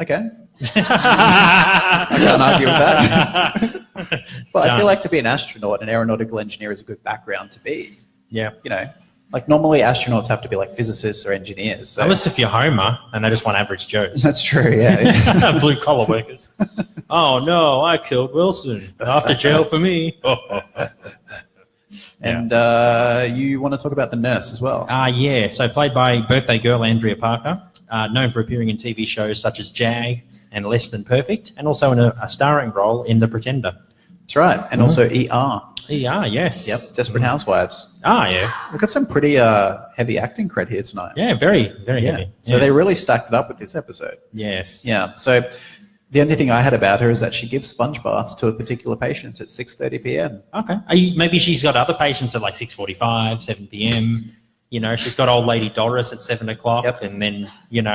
Okay. I can't argue with that. But I feel like to be an astronaut, an aeronautical engineer is a good background to be. Yeah. Like normally astronauts have to be like physicists or engineers. So Unless if you're Homer and they just want average Joes. that's true. Yeah. Blue collar workers. Oh no, I killed Wilson. Off to jail for me. And you want to talk about the nurse as well? Yeah. So played by birthday girl Andrea Parker, known for appearing in TV shows such as Jag and Less Than Perfect, and also in a starring role in The Pretender. That's right. And also ER. Yeah, yes. Yep. Desperate Housewives. Yeah. We've got some pretty heavy acting cred here tonight. Yeah, very, very heavy. So Yes. they really stacked it up with this episode. Yes. Yeah. So the only thing I had about her is that she gives sponge baths to a particular patient at 6:30 p.m. Okay. Maybe she's got other patients at like 6:45, 7 p.m. She's got old lady Doris at 7 o'clock, Yep. and then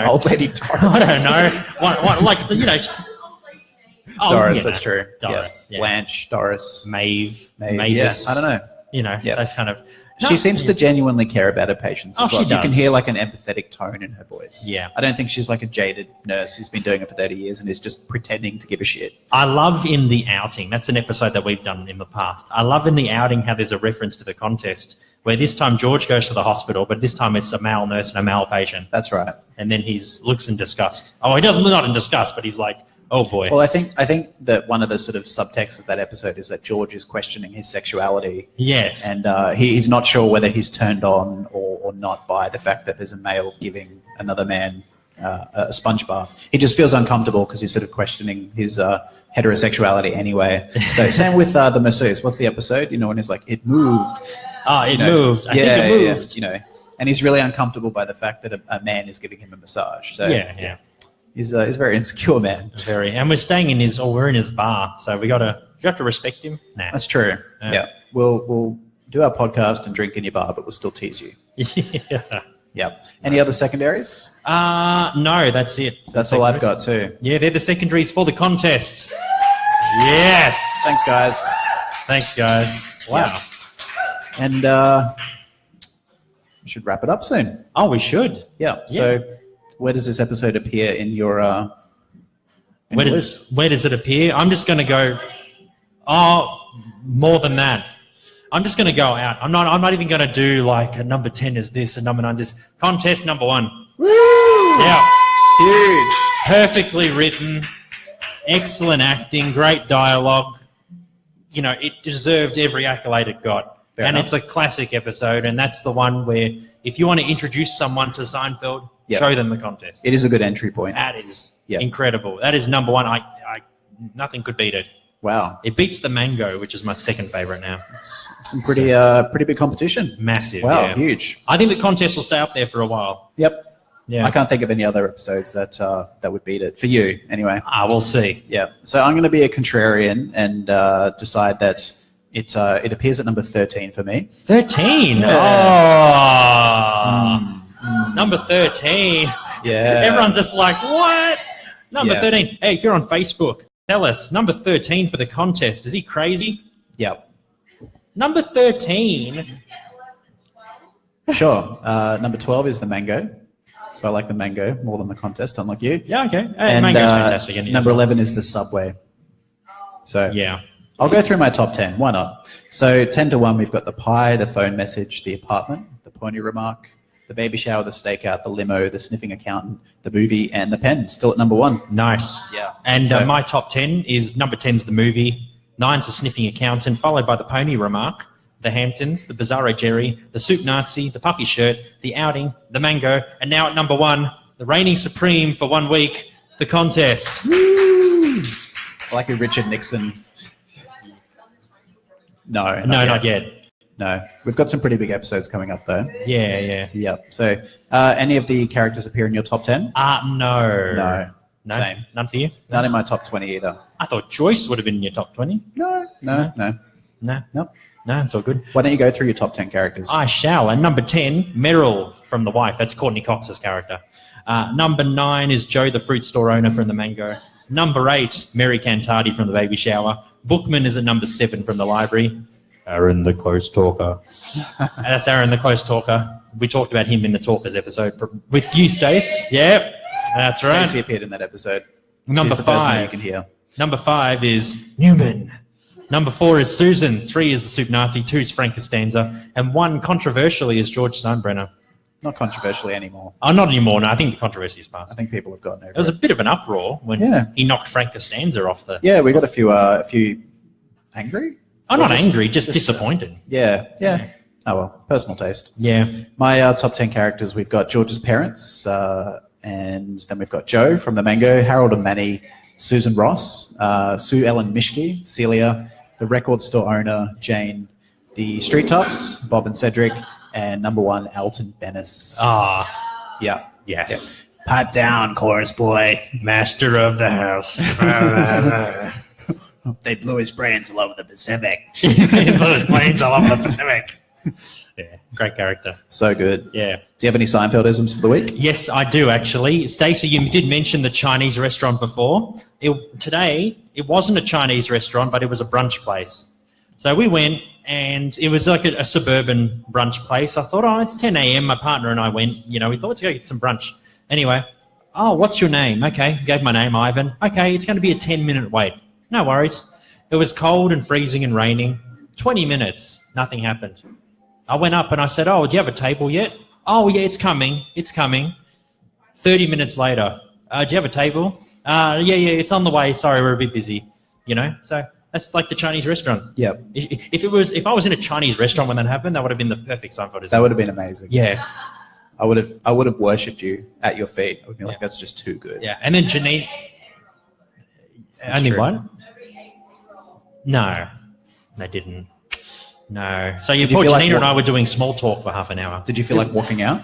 Old lady Doris. I don't know. One, like That's an old lady name. Doris, that's true. Doris, Yeah. yeah. Blanche, Doris. Maeve, Maeve. Mavis. Yeah, I don't know. Yeah. Those kind of. She seems to genuinely care about her patients as Oh, well. she You can does. hear like an empathetic tone in her voice. Yeah. I don't think she's like a jaded nurse who's been doing it for 30 years and is just pretending to give a shit. I love in The Outing, that's an episode that we've done in the past. I love in The Outing how there's a reference to the contest where this time George goes to the hospital, but this time it's a male nurse and a male patient. That's right. And then he looks in disgust. Oh, he doesn't, not in disgust, but he's like, oh boy. Well, I think that one of the sort of subtexts of that episode is that George is questioning his sexuality. Yes. And he's not sure whether he's turned on or not by the fact that there's a male giving another man a sponge bath. He just feels uncomfortable because he's sort of questioning his heterosexuality anyway. So same with the masseuse. What's the episode? When he's like, it moved. It moved. I think it moved. And he's really uncomfortable by the fact that a man is giving him a massage. So Yeah. he's a very insecure man. Very. And we're staying in we're in his bar, so do you have to respect him? Nah. That's true. Yeah. Yeah. We'll do our podcast and drink in your bar, but we'll still tease you. Yeah. Yep. Any other secondaries? No, that's it. That's all I've got too. Yeah, they're the secondaries for the contest. Yes. Thanks, guys. Thanks, guys. Wow. Yeah. And we should wrap it up soon. Oh, we should. Yeah. So where does this episode appear in your list? Where does it appear? I'm just going to go. Oh, more than that. I'm just going to go out. I'm not even going to do like a number 10 is this, a number 9 is this. Contest number 1. Woo! Yeah. Huge. Perfectly written. Excellent acting. Great dialogue. It deserved every accolade it got. Fair and enough. it's a classic episode, and that's the one where if you want to introduce someone to Seinfeld, show them the contest. It is a good entry point. That is Yeah. incredible. That is number 1. I nothing could beat it. Wow. It beats the Mango, which is my second favorite now. It's some pretty big competition. Massive. Wow, yeah. huge. I think the contest will stay up there for a while. Yep. Yeah. I can't think of any other episodes that would beat it for you. Anyway. We'll see. Yeah. So I'm going to be a contrarian and decide that it appears at number 13 for me. 13. Yeah. Oh. Number 13. Yeah. Everyone's just like, what? Number Yeah. 13. Hey, if you're on Facebook, Tell us, number 13 for the contest. Is he crazy? Yep. Number 13. Sure. Number 12 is the mango. So I like the mango more than the contest, unlike you. Yeah, okay. And Mango's fantastic. isn't he, number as well? 11 is the subway. So Yeah. I'll go through my top 10. Why not? So 10 to 1, we've got the pie, the phone message, the apartment, the pony remark, the baby shower, the stakeout, the limo, the sniffing accountant, the movie, and the pen. Still at number 1. Nice. Yeah. And So- my top 10 is number 10's the movie, 9's the sniffing accountant, followed by the pony remark, the Hamptons, the Bizarro Jerry, the soup Nazi, the puffy shirt, the outing, the mango, and now at number 1, the reigning supreme for 1 week, the contest. I like a Richard Nixon. No, Not yet. No. We've got some pretty big episodes coming up, though. Yeah. Yep. So any of the characters appear in your top 10? No. No. Same. None for you? Not in my top 20 either. I thought Joyce would have been in your top 20. No. No, Nope. it's all good. Why don't you go through your top 10 characters? I shall. And number 10, Meryl from The Wife. That's Courtney Cox's character. Number 9 is Joe, the fruit store owner from The Mango. Number 8, Mary Cantardi from The Baby Shower. Bookman is at number 7 from The Library. Aaron, the close talker. That's Aaron, the close talker. We talked about him in the Talkers episode with you, Stace. Yep, that's right. Stacey appeared in that episode. Number She's the person 5. you can hear. Number 5 is Newman. Number 4 is Susan. 3 is the Soup Nazi. 2 is Frank Costanza. And 1, controversially, is George Steinbrenner. Not controversially anymore. Oh, not anymore. No, I think the controversy is past. I think people have gotten over There was a it. bit of an uproar when Yeah. he knocked Frank Costanza off the... Yeah, we got a few angry? I'm not Or angry, just disappointed. Yeah. Oh, well, personal taste. Yeah. My top 10 characters, we've got George's parents, and then we've got Joe from The Mango, Harold and Manny, Susan Ross, Sue Ellen Mishke, Celia, the record store owner, Jane, the Street Toughs, Bob and Cedric, and number 1, Alton Bennis. Ah, Yeah. yes. Pipe down, chorus boy. Master of the house. They blew his brains all over the Pacific. Those planes all over the Pacific. Yeah, great character. So good. Yeah. Do you have any Seinfeldisms for the week? Yes, I do actually. Stacey, you did mention the Chinese restaurant before. Today, it wasn't a Chinese restaurant, but it was a brunch place. So we went, and it was like a suburban brunch place. I thought, oh, it's 10 a.m. My partner and I went, we thought, let's go get some brunch. Anyway, oh, what's your name? Okay, gave my name, Ivan. Okay, it's going to be a 10-minute wait. No worries. It was cold and freezing and raining. 20 minutes, nothing happened. I went up and I said, oh, do you have a table yet? Oh, yeah, it's coming. It's coming. 30 minutes later, do you have a table? Yeah, it's on the way. Sorry, we're a bit busy. So that's like the Chinese restaurant. Yeah. If I was in a Chinese restaurant when that happened, that would have been the perfect Seinfeld. That would have been amazing. Yeah. I would have worshipped you at your feet. I would be like, that's just too good. Yeah. And then Janine. Only true. one? No, they didn't. No. So Did you poor feel like Janina and what- I were doing small talk for half an hour. Did you feel like walking out?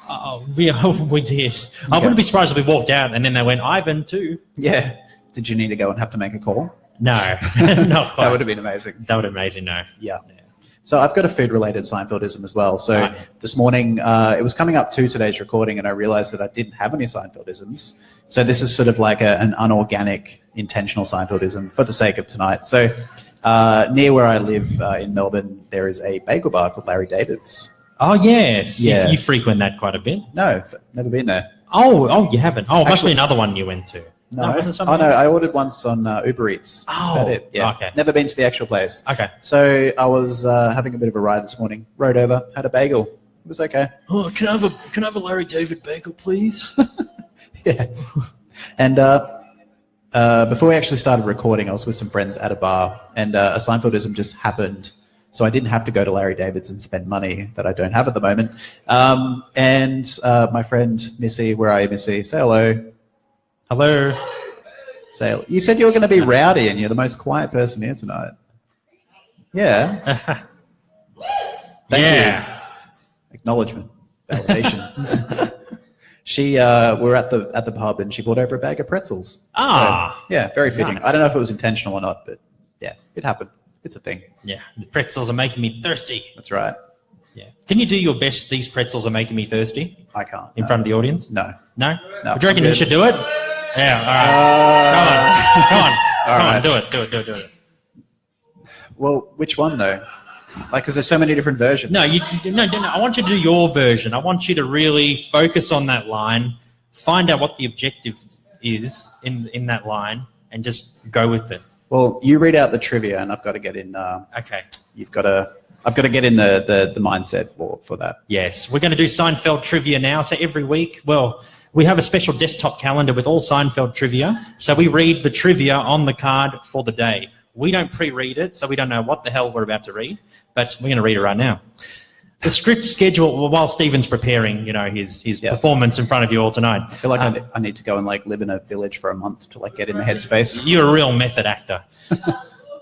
Oh, we did. I wouldn't be surprised if we walked out and then they went, Ivan, too. Yeah. Did you need to go and have to make a call? No, not quite. That would have been amazing. That would have been amazing, no. Yeah. So I've got a food-related Seinfeldism as well. So Right. this morning, it was coming up to today's recording, and I realized that I didn't have any Seinfeldisms. So this is sort of like an unorganic, intentional Seinfeldism for the sake of tonight. So near where I live in Melbourne, there is a bagel bar called Larry David's. Oh, yes. Yeah. You frequent that quite a bit. No, never been there. Oh, you haven't. Oh, it must be Actually- another one you went to. No, it wasn't something oh no, else? I ordered once on Uber Eats. That's Oh, about it. Yeah, okay. Never been to the actual place. Okay. So I was having a bit of a ride this morning. Rode over, had a bagel. It was okay. Oh, can I have a Larry David bagel, please? Yeah. And before we actually started recording, I was with some friends at a bar, and a Seinfeldism just happened. So I didn't have to go to Larry David's and spend money that I don't have at the moment. And my friend Missy, where are you, Missy? Say hello. Hello. Say hello. You said you were going to be rowdy, and you're the most quiet person here tonight. Yeah. Thank you. Acknowledgement, validation. She, we're at the pub, and she brought over a bag of pretzels. Ah. So, yeah, very fitting. Nice. I don't know if it was intentional or not, but yeah, it happened. It's a thing. Yeah, the pretzels are making me thirsty. That's right. Yeah. Can you do your best? These pretzels are making me thirsty I can't. in front of the audience. No. No? No. Do you reckon you Good. should do it? Yeah, all right. Come on. Come right. on, do it. Well, which one though? Like, because there's so many different versions. No, no. I want you to do your version. I want you to really focus on that line, find out what the objective is in that line, and just go with it. Well, you read out the trivia, and I've got to get in. Okay. I've got to get in the mindset for that. Yes, we're going to do Seinfeld trivia now. So every week, well, we have a special desktop calendar with all Seinfeld trivia. So we read the trivia on the card for the day. We don't pre-read it, so we don't know what the hell we're about to read, but we're going to read it right now. The script schedule, while Stephen's preparing, his performance in front of you all tonight. I feel like I need to go and live in a village for a month to get in the headspace. You're a real method actor.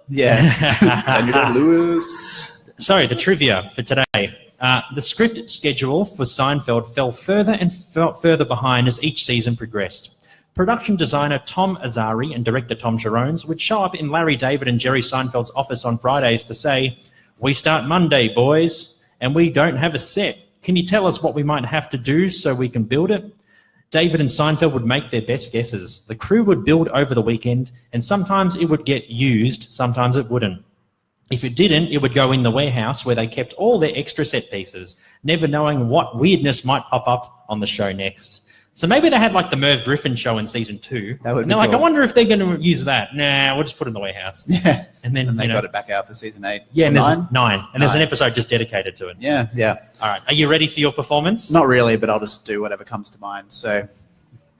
Yeah. Daniel Lewis. So the trivia for today. The script schedule for Seinfeld fell further and further behind as each season progressed. Production designer Tom Azari and director Tom Sharones would show up in Larry David and Jerry Seinfeld's office on Fridays to say, "We start Monday, boys, and we don't have a set. Can you tell us what we might have to do so we can build it?" David and Seinfeld would make their best guesses. The crew would build over the weekend, and sometimes it would get used, sometimes it wouldn't. If it didn't, it would go in the warehouse where they kept all their extra set pieces, never knowing what weirdness might pop up on the show next. So maybe they had the Merv Griffin show in season 2. That would and they're be like, cool. I wonder if they're going to use that. Nah, we'll just put it in the warehouse. Yeah. And then they got it back out for season 8. Yeah, and there's 9. And there's an episode just dedicated to it. Yeah. All right. Are you ready for your performance? Not really, but I'll just do whatever comes to mind. So,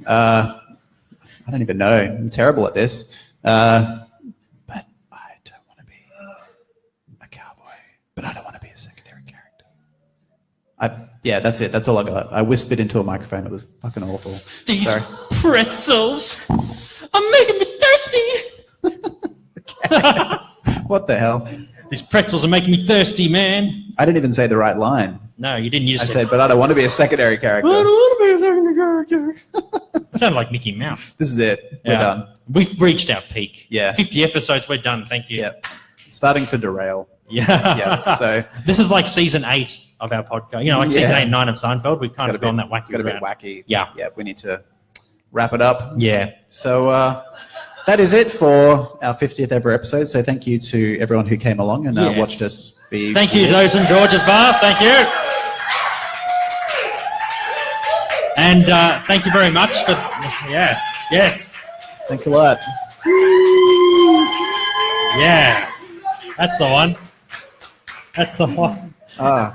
I don't even know. I'm terrible at this. But I don't want to be a cowboy. But I don't want to be a secondary character. Yeah, that's it. That's all I got. I whispered into a microphone. It was fucking awful. These Sorry. pretzels are making me thirsty. What the hell? These pretzels are making me thirsty, man. I didn't even say the right line. No, you didn't use I it. said, but I don't want to be a secondary character. I don't want to be a secondary character. It sounded like Mickey Mouse. This is it. We're Yeah. done. We've reached our peak. Yeah. 50 episodes, we're done. Thank you. Yeah. Starting to derail. Yeah. Yeah. So this is like season 8 of our podcast. Season Yeah. 8 and 9 of Seinfeld. We've kind of gone that wacky It's got a bit route. wacky. Yeah. Yeah. We need to wrap it up. Yeah. So that is it for our 50th ever episode. So thank you to everyone who came along and Yes. watched us be. Thank you, those in George's Bar. Thank you. And thank you very much for... Yes. Thanks a lot. Yeah. That's the one.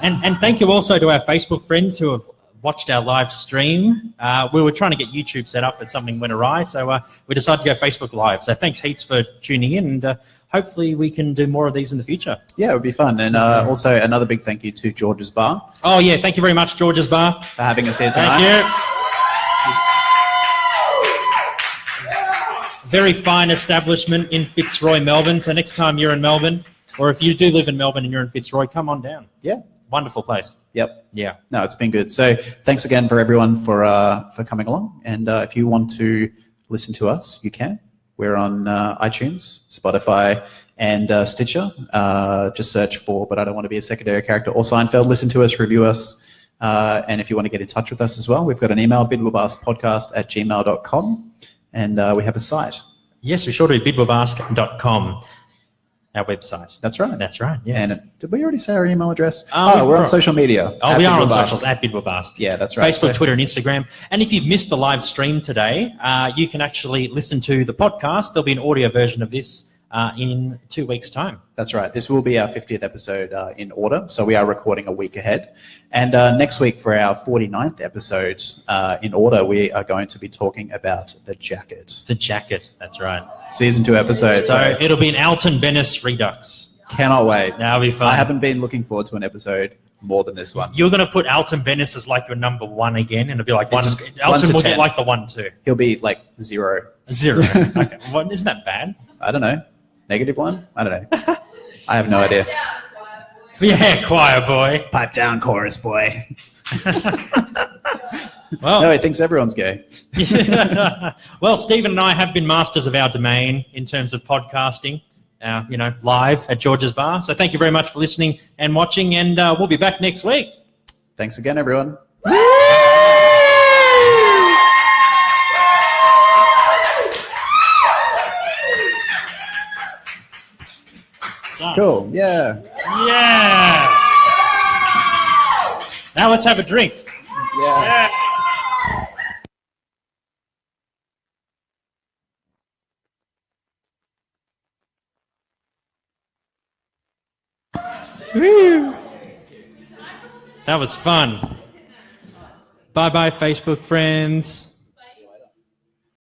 And thank you also to our Facebook friends who have watched our live stream. We were trying to get YouTube set up, but something went awry, so we decided to go Facebook Live. So thanks heaps for tuning in, and hopefully we can do more of these in the future. Yeah, it would be fun. And also another big thank you to George's Bar Oh, yeah, thank you very much, George's Bar. for having us here tonight. Thank you. Very fine establishment in Fitzroy, Melbourne. So next time you're in Melbourne, or if you do live in Melbourne and you're in Fitzroy, come on down. Yeah. Wonderful place. Yep. Yeah. No, it's been good. So thanks again for everyone for coming along. And if you want to listen to us, you can. We're on iTunes, Spotify, and Stitcher. Just search for But I Don't Want to Be a Secondary Character or Seinfeld. Listen to us, review us. And if you want to get in touch with us as well, we've got an email, bidwbaskpodcast@gmail.com. And we have a site. Yes, we sure do. BIDWBASC.com, our website. That's right. That's right, yes. And did we already say our email address? Oh, we're on social media. Oh, we are on @BidWBASC. socials, @BIDWBASC. Yeah, that's right. Facebook, So- Twitter, and Instagram. And if you've missed the live stream today, you can actually listen to the podcast. There'll be an audio version of this in 2 weeks' time. That's right. This will be our 50th episode in order. So we are recording a week ahead. And next week for our 49th episode in order, we are going to be talking about The Jacket. The Jacket, that's right. Season 2 episode. So it'll be an Alton Bennis redux. Cannot wait. That'll be fun. I haven't been looking forward to an episode more than this one. You're going to put Alton Bennis as like your number 1 again, and it'll be like one. just Alton 1 to will 10. get like the 1, 2. He'll be like 0. 0. Okay. Well, isn't that bad? I don't know. -1? I don't know. I have no idea. Yeah, choir boy. Pipe down, chorus boy. Well, No, he thinks everyone's gay. well, Stephen and I have been masters of our domain in terms of podcasting, live at George's Bar. So thank you very much for listening and watching, and we'll be back next week. Thanks again, everyone. done. Cool. Yeah. Yeah. Now let's have a drink. Yeah. Woo. That was fun. Bye-bye, Facebook friends.